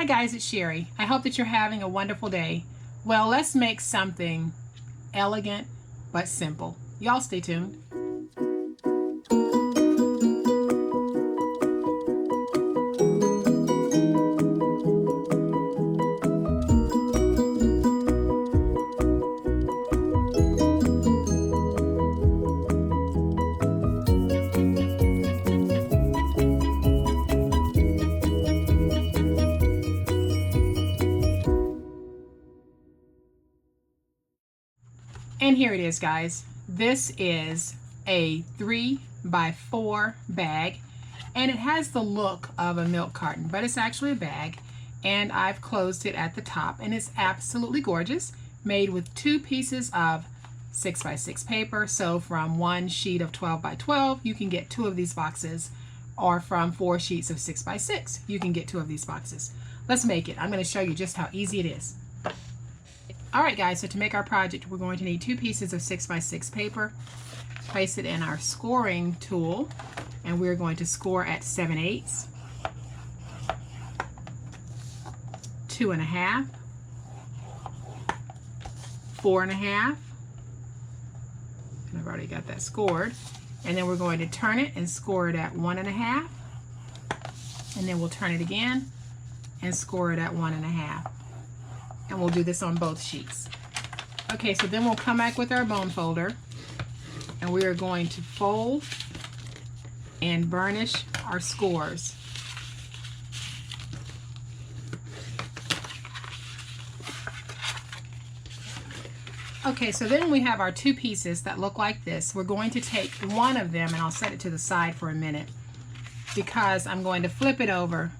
Hi guys, it's Sherry. I hope that you're having a wonderful day. Well, let's make something elegant but simple. Y'all stay tuned. And here it is, guys. This is a 3x4 bag, and it has the look of a milk carton, but it's actually a bag, and I've closed it at the top, and it's absolutely gorgeous, made with 2 pieces of 6x6 paper. So from 1 sheet of 12x12 you can get 2 of these boxes, or from 4 sheets of 6x6 you can get 2 of these boxes. Let's make it. I'm going to show you just how easy it is. Alright guys, so to make our project, we're going to need 2 pieces of 6x6 paper. Place it in our scoring tool, and we're going to score at 7/8, 2.5, 4.5, and I've already got that scored. And then we're going to turn it and score it at 1.5, and then we'll turn it again and score it at 1.5. And we'll do this on both sheets. Okay, so then we'll come back with our bone folder, and we are going to fold and burnish our scores. Okay, so then we have our 2 pieces that look like this. We're going to take one of them, and I'll set it to the side for a minute because I'm going to flip it over,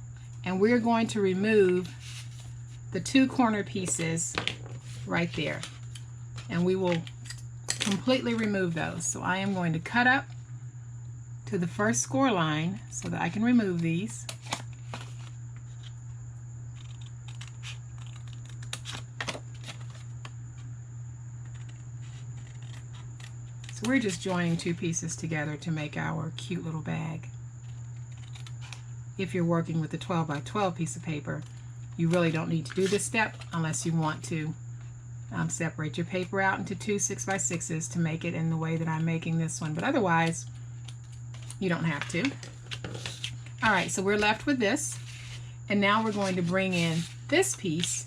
and we're going to remove the 2 corner pieces right there, and we will completely remove those. So I am going to cut up to the first score line so that I can remove these. So we're just joining 2 pieces together to make our cute little bag. If you're working with a 12x12 piece of paper, you really don't need to do this step unless you want to separate your paper out into 2 6x6s to make it in the way that I'm making this one, but otherwise you don't have to. Alright, so we're left with this, and now we're going to bring in this piece,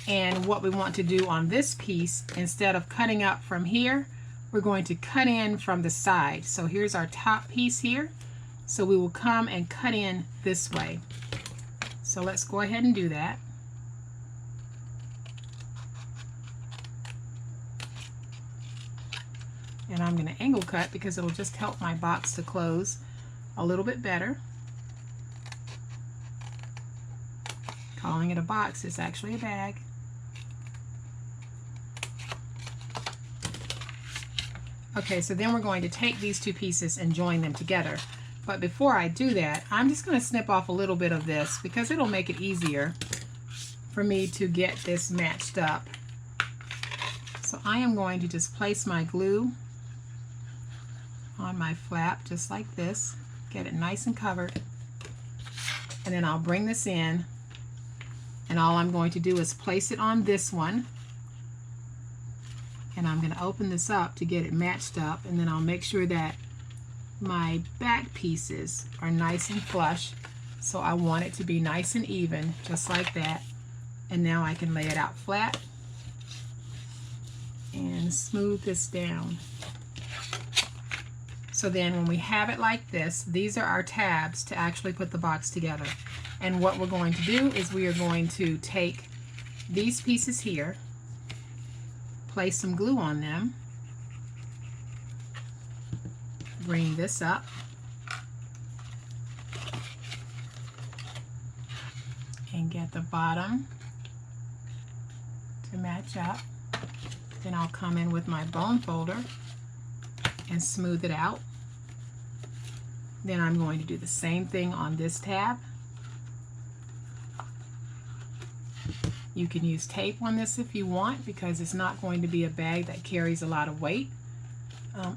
and what we want to do on this piece, instead of cutting up from here, we're going to cut in from the side. So here's our top piece here, so we will come and cut in this way. So let's go ahead and do that. And I'm going to angle cut because it'll just help my box to close a little bit better. Calling it a box, it's actually a bag. Okay, so then we're going to take these 2 pieces and join them together. But before I do that, I'm just going to snip off a little bit of this because it'll make it easier for me to get this matched up. So I am going to just place my glue on my flap just like this, get it nice and covered, and then I'll bring this in, and all I'm going to do is place it on this one, and I'm going to open this up to get it matched up, and then I'll make sure that my back pieces are nice and flush, so I want it to be nice and even, just like that. And now I can lay it out flat and smooth this down. So then when we have it like this, these are our tabs to actually put the box together. And what we're going to do is we are going to take these pieces here, place some glue on them, bring this up, and get the bottom to match up. Then I'll come in with my bone folder and smooth it out. Then I'm going to do the same thing on this tab. You can use tape on this if you want, because it's not going to be a bag that carries a lot of weight.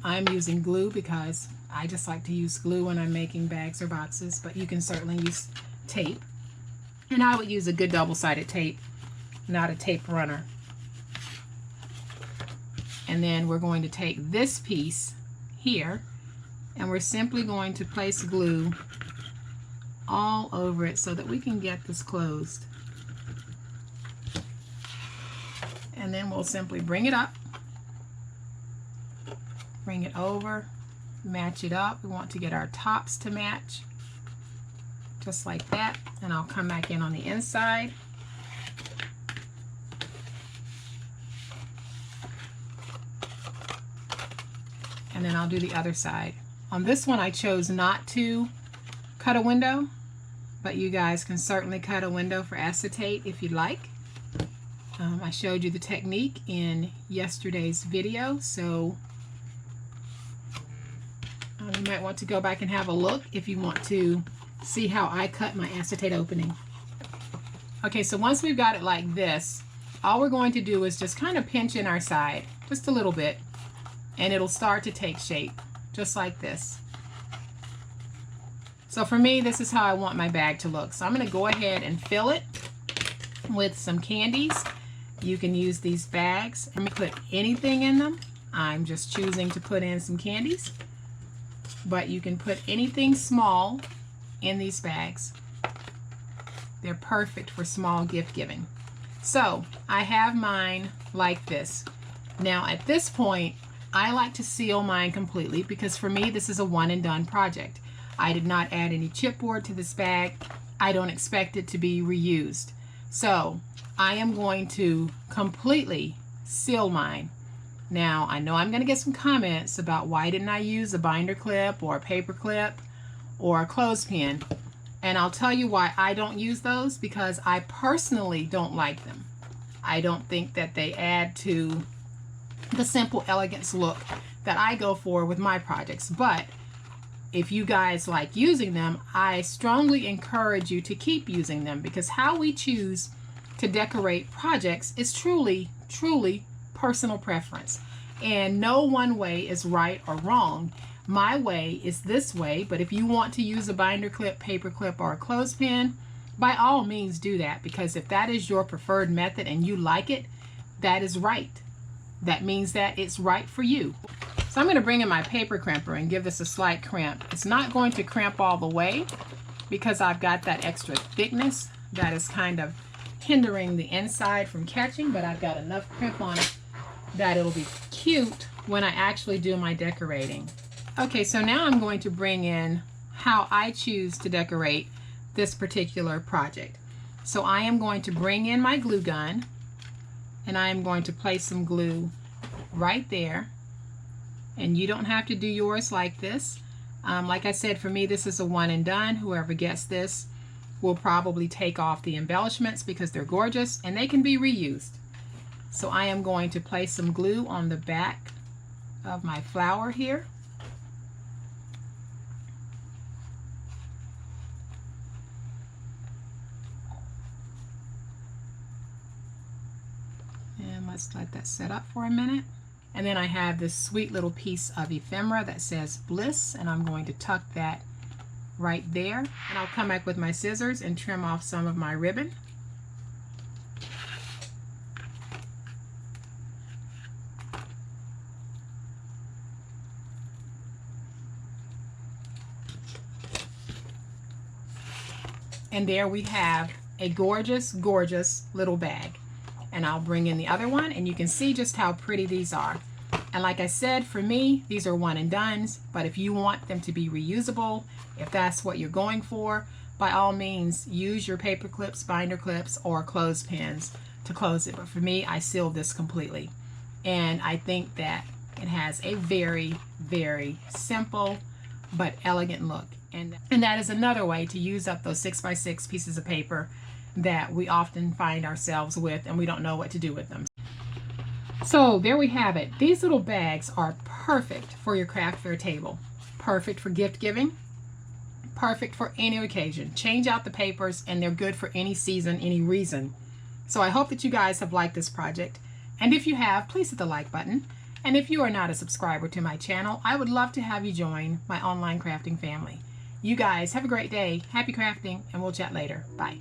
I'm using glue because I just like to use glue when I'm making bags or boxes, but you can certainly use tape. And I would use a good double-sided tape, not a tape runner. And then we're going to take this piece here, and we're simply going to place glue all over it so that we can get this closed. And then we'll simply bring it up, bring it over, match it up. We want to get our tops to match, just like that. And I'll come back in on the inside. And then I'll do the other side. On this one, I chose not to cut a window, but you guys can certainly cut a window for acetate if you'd like. I showed you the technique in yesterday's video, so you might want to go back and have a look if you want to see how I cut my acetate opening. Okay, so once we've got it like this, all we're going to do is just kind of pinch in our side, just a little bit, and it'll start to take shape, just like this. So for me, this is how I want my bag to look. So I'm going to go ahead and fill it with some candies. You can use these bags and put anything in them. I'm just choosing to put in some candies, but you can put anything small in these bags. They're perfect for small gift giving. So I have mine like this. Now at this point, I like to seal mine completely because for me, this is a one and done project. I did not add any chipboard to this bag. I don't expect it to be reused. So I am going to completely seal mine. Now, I know I'm going to get some comments about why didn't I use a binder clip or a paper clip or a clothespin. And I'll tell you why I don't use those, because I personally don't like them. I don't think that they add to the simple elegance look that I go for with my projects. But if you guys like using them, I strongly encourage you to keep using them, because how we choose to decorate projects is truly, truly personal preference. And no one way is right or wrong. My way is this way, but if you want to use a binder clip, paper clip, or a clothespin, by all means do that, because if that is your preferred method and you like it, that is right. That means that it's right for you. So I'm going to bring in my paper crimper and give this a slight crimp. It's not going to crimp all the way because I've got that extra thickness that is kind of hindering the inside from catching, but I've got enough crimp on it that it'll be cute when I actually do my decorating. Okay, so now I'm going to bring in how I choose to decorate this particular project. So I am going to bring in my glue gun, and I am going to place some glue right there. And you don't have to do yours like this. Like I said, for me, this is a one and done. Whoever gets this will probably take off the embellishments because they're gorgeous and they can be reused. So I am going to place some glue on the back of my flower here. And let's let that set up for a minute. And then I have this sweet little piece of ephemera that says Bliss, and I'm going to tuck that right there. And I'll come back with my scissors and trim off some of my ribbon. And there we have a gorgeous, gorgeous little bag. And I'll bring in the other one, and you can see just how pretty these are. And like I said, for me, these are one and dones, but if you want them to be reusable, if that's what you're going for, by all means, use your paper clips, binder clips, or clothespins to close it. But for me, I sealed this completely. And I think that it has a very, very simple but elegant look. And that is another way to use up those 6x6 pieces of paper that we often find ourselves with and we don't know what to do with them. So there we have it. These little bags are perfect for your craft fair table. Perfect for gift giving. Perfect for any occasion. Change out the papers and they're good for any season, any reason. So I hope that you guys have liked this project. And if you have, please hit the like button. And if you are not a subscriber to my channel, I would love to have you join my online crafting family. You guys have a great day. Happy crafting, and we'll chat later. Bye.